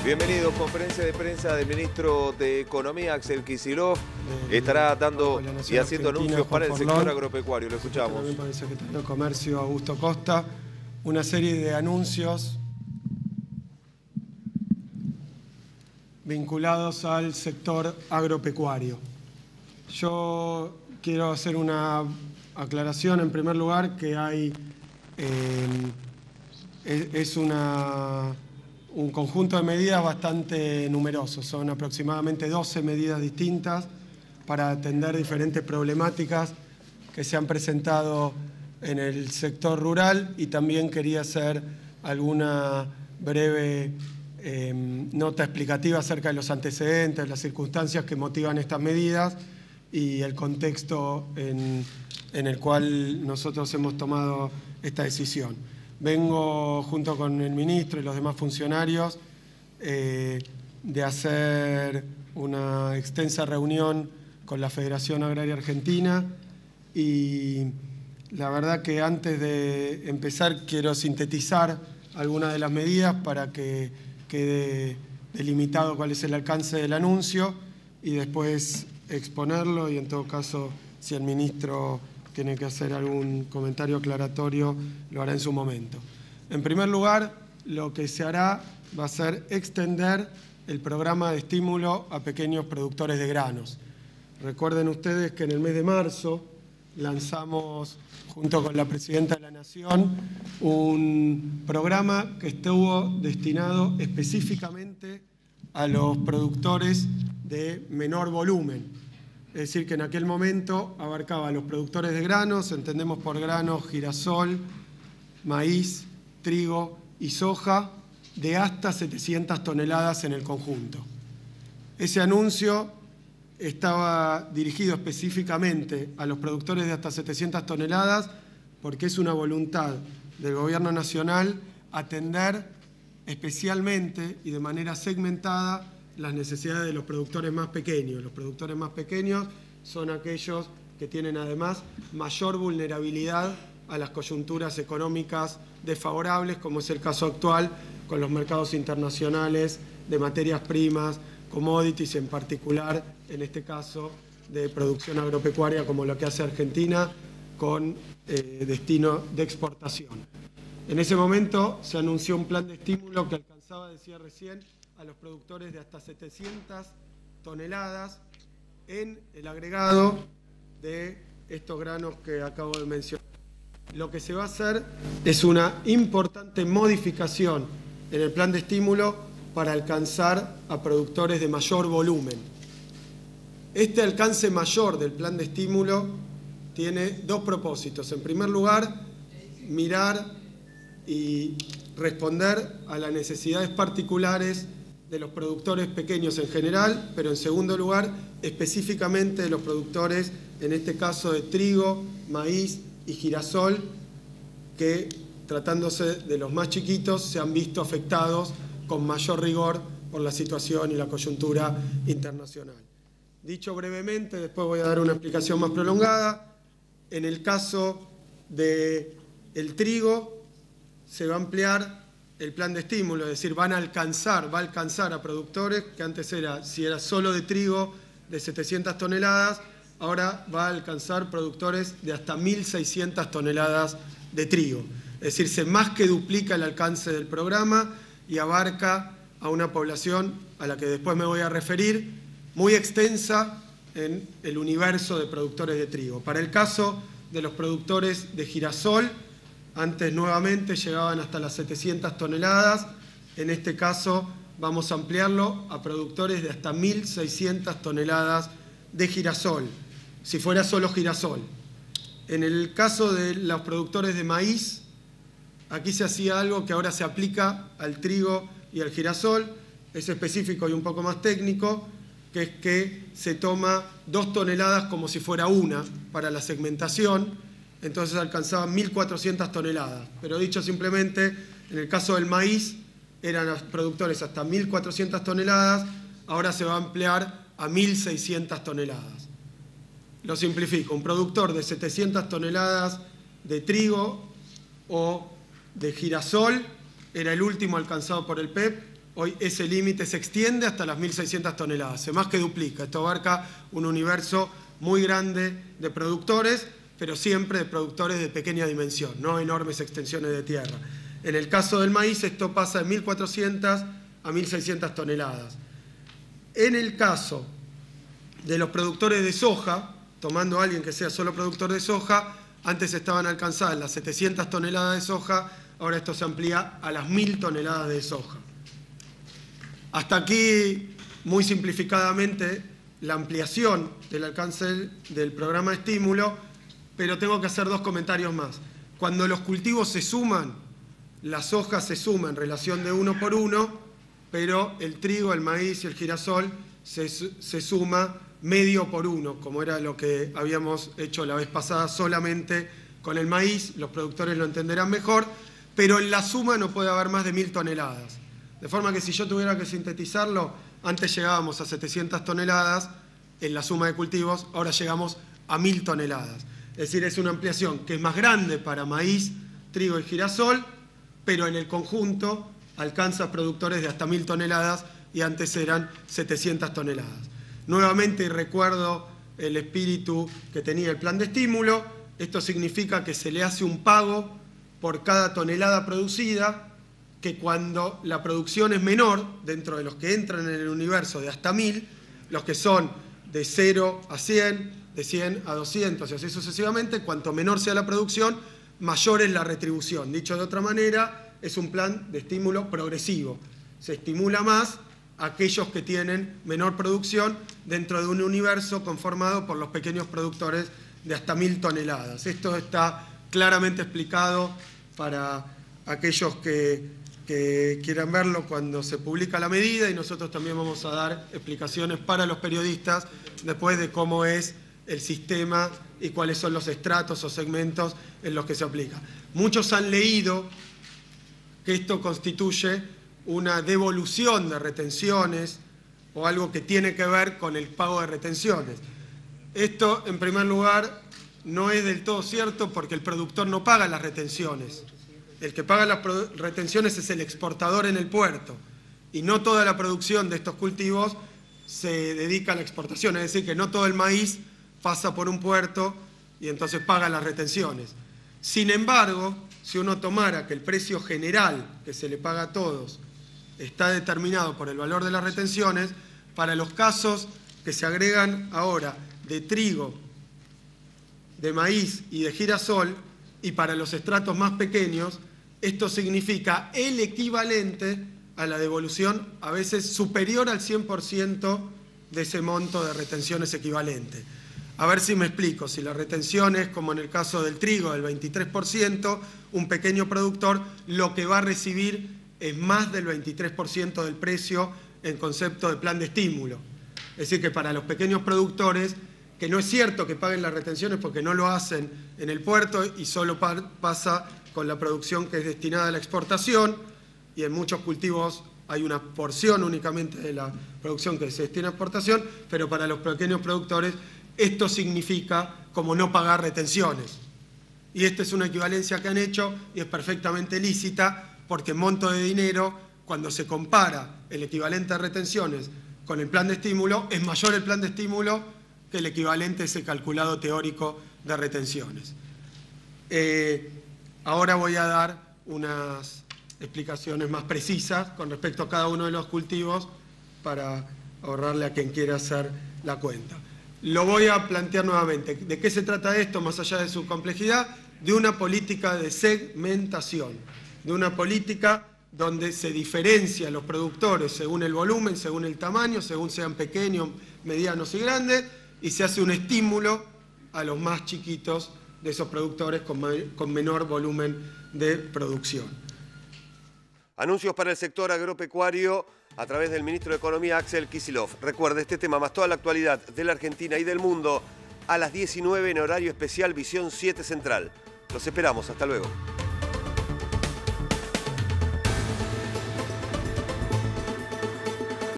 Bienvenidos, conferencia de prensa del ministro de Economía, Axel Kicillof. Estará dando y haciendo anuncios para el sector agropecuario. Lo escuchamos. También para el secretario de Comercio, Augusto Costa, una serie de anuncios vinculados al sector agropecuario. Yo quiero hacer una aclaración, en primer lugar, que hay un conjunto de medidas bastante numeroso. Son aproximadamente 12 medidas distintas para atender diferentes problemáticas que se han presentado en el sector rural, y también quería hacer alguna breve nota explicativa acerca de los antecedentes, las circunstancias que motivan estas medidas y el contexto en el cual nosotros hemos tomado esta decisión. Vengo junto con el ministro y los demás funcionarios de hacer una extensa reunión con la Federación Agraria Argentina, y la verdad que antes de empezar quiero sintetizar algunas de las medidas para que quede delimitado cuál es el alcance del anuncio y después exponerlo, y en todo caso, si el ministro tiene que hacer algún comentario aclaratorio, lo hará en su momento. En primer lugar, lo que se hará va a ser extender el programa de estímulo a pequeños productores de granos. Recuerden ustedes que en el mes de marzo lanzamos, junto con la Presidenta de la Nación, un programa que estuvo destinado específicamente a los productores de menor volumen. Es decir, que en aquel momento abarcaba a los productores de granos, entendemos por granos girasol, maíz, trigo y soja, de hasta 700 toneladas en el conjunto. Ese anuncio estaba dirigido específicamente a los productores de hasta 700 toneladas porque es una voluntad del Gobierno Nacional atender especialmente y de manera segmentada las necesidades de los productores más pequeños. Los productores más pequeños son aquellos que tienen además mayor vulnerabilidad a las coyunturas económicas desfavorables, como es el caso actual con los mercados internacionales de materias primas, commodities, en particular, en este caso, de producción agropecuaria, como lo que hace Argentina, con destino de exportación. En ese momento se anunció un plan de estímulo que alcanzaba, decía recién, a los productores de hasta 700 toneladas en el agregado de estos granos que acabo de mencionar. Lo que se va a hacer es una importante modificación en el plan de estímulo para alcanzar a productores de mayor volumen. Este alcance mayor del plan de estímulo tiene dos propósitos. En primer lugar, mirar y responder a las necesidades particulares de los productores pequeños en general, pero en segundo lugar, específicamente de los productores, en este caso de trigo, maíz y girasol, que tratándose de los más chiquitos se han visto afectados con mayor rigor por la situación y la coyuntura internacional. Dicho brevemente, después voy a dar una explicación más prolongada. En el caso del trigo, se va a ampliar el plan de estímulo, es decir, va a alcanzar a productores que antes si era solo de trigo de 700 toneladas, ahora va a alcanzar productores de hasta 1.600 toneladas de trigo. Es decir, se más que duplica el alcance del programa y abarca a una población a la que después me voy a referir, muy extensa en el universo de productores de trigo. Para el caso de los productores de girasol, antes nuevamente llegaban hasta las 700 toneladas, en este caso vamos a ampliarlo a productores de hasta 1.600 toneladas de girasol, si fuera solo girasol. En el caso de los productores de maíz, aquí se hacía algo que ahora se aplica al trigo y al girasol, es específico y un poco más técnico, que es que se toma 2 toneladas como si fuera una para la segmentación. Entonces alcanzaban 1.400 toneladas. Pero dicho simplemente, en el caso del maíz, eran los productores hasta 1.400 toneladas, ahora se va a ampliar a 1.600 toneladas. Lo simplifico, un productor de 700 toneladas de trigo o de girasol era el último alcanzado por el PEP, hoy ese límite se extiende hasta las 1.600 toneladas, se más que duplica. Esto abarca un universo muy grande de productores, pero siempre de productores de pequeña dimensión, no enormes extensiones de tierra. En el caso del maíz, esto pasa de 1.400 a 1.600 toneladas. En el caso de los productores de soja, tomando a alguien que sea solo productor de soja, antes estaban alcanzadas las 700 toneladas de soja, ahora esto se amplía a las 1.000 toneladas de soja. Hasta aquí, muy simplificadamente, la ampliación del alcance del programa de estímulo, pero tengo que hacer dos comentarios más. Cuando los cultivos se suman, la soja se suma en relación de 1 por 1, pero el trigo, el maíz y el girasol se suma medio por 1, como era lo que habíamos hecho la vez pasada solamente con el maíz. Los productores lo entenderán mejor, pero en la suma no puede haber más de 1.000 toneladas. De forma que si yo tuviera que sintetizarlo, antes llegábamos a 700 toneladas en la suma de cultivos, ahora llegamos a 1.000 toneladas. Es decir, es una ampliación que es más grande para maíz, trigo y girasol, pero en el conjunto alcanza productores de hasta 1.000 toneladas y antes eran 700 toneladas. Nuevamente recuerdo el espíritu que tenía el plan de estímulo. Esto significa que se le hace un pago por cada tonelada producida, que cuando la producción es menor, dentro de los que entran en el universo de hasta 1.000, los que son de 0 a 100, de 100 a 200 y así sucesivamente, cuanto menor sea la producción, mayor es la retribución. Dicho de otra manera, es un plan de estímulo progresivo. Se estimula más a aquellos que tienen menor producción dentro de un universo conformado por los pequeños productores de hasta 1.000 toneladas. Esto está claramente explicado para aquellos que quieran verlo cuando se publica la medida, y nosotros también vamos a dar explicaciones para los periodistas después de cómo es el sistema y cuáles son los estratos o segmentos en los que se aplica. Muchos han leído que esto constituye una devolución de retenciones o algo que tiene que ver con el pago de retenciones. Esto, en primer lugar, no es del todo cierto porque el productor no paga las retenciones. El que paga las retenciones es el exportador en el puerto, y no toda la producción de estos cultivos se dedica a la exportación, es decir, que no todo el maíz pasa por un puerto y entonces paga las retenciones. Sin embargo, si uno tomara que el precio general que se le paga a todos está determinado por el valor de las retenciones, para los casos que se agregan ahora de trigo, de maíz y de girasol, y para los estratos más pequeños, esto significa el equivalente a la devolución, a veces superior al 100% de ese monto de retenciones equivalente. A ver si me explico. Si la retención es, como en el caso del trigo, del 23%, un pequeño productor lo que va a recibir es más del 23% del precio en concepto de plan de estímulo. Es decir, que para los pequeños productores, que no es cierto que paguen las retenciones porque no lo hacen en el puerto y solo pasa con la producción que es destinada a la exportación, y en muchos cultivos hay una porción únicamente de la producción que se destina a exportación, pero para los pequeños productores esto significa como no pagar retenciones. Y esta es una equivalencia que han hecho y es perfectamente lícita, porque en monto de dinero, cuando se compara el equivalente a retenciones con el plan de estímulo, es mayor el plan de estímulo que el equivalente a ese calculado teórico de retenciones. Ahora voy a dar unas explicaciones más precisas con respecto a cada uno de los cultivos para ahorrarle a quien quiera hacer la cuenta. Lo voy a plantear nuevamente. ¿De qué se trata esto, más allá de su complejidad? De una política de segmentación, de una política donde se diferencia a los productores según el volumen, según el tamaño, según sean pequeños, medianos y grandes, y se hace un estímulo a los más chiquitos de esos productores con menor volumen de producción. Anuncios para el sector agropecuario a través del ministro de Economía, Axel Kicillof. Recuerde, este tema más toda la actualidad de la Argentina y del mundo a las 19 en horario especial Visión 7 Central. Los esperamos. Hasta luego.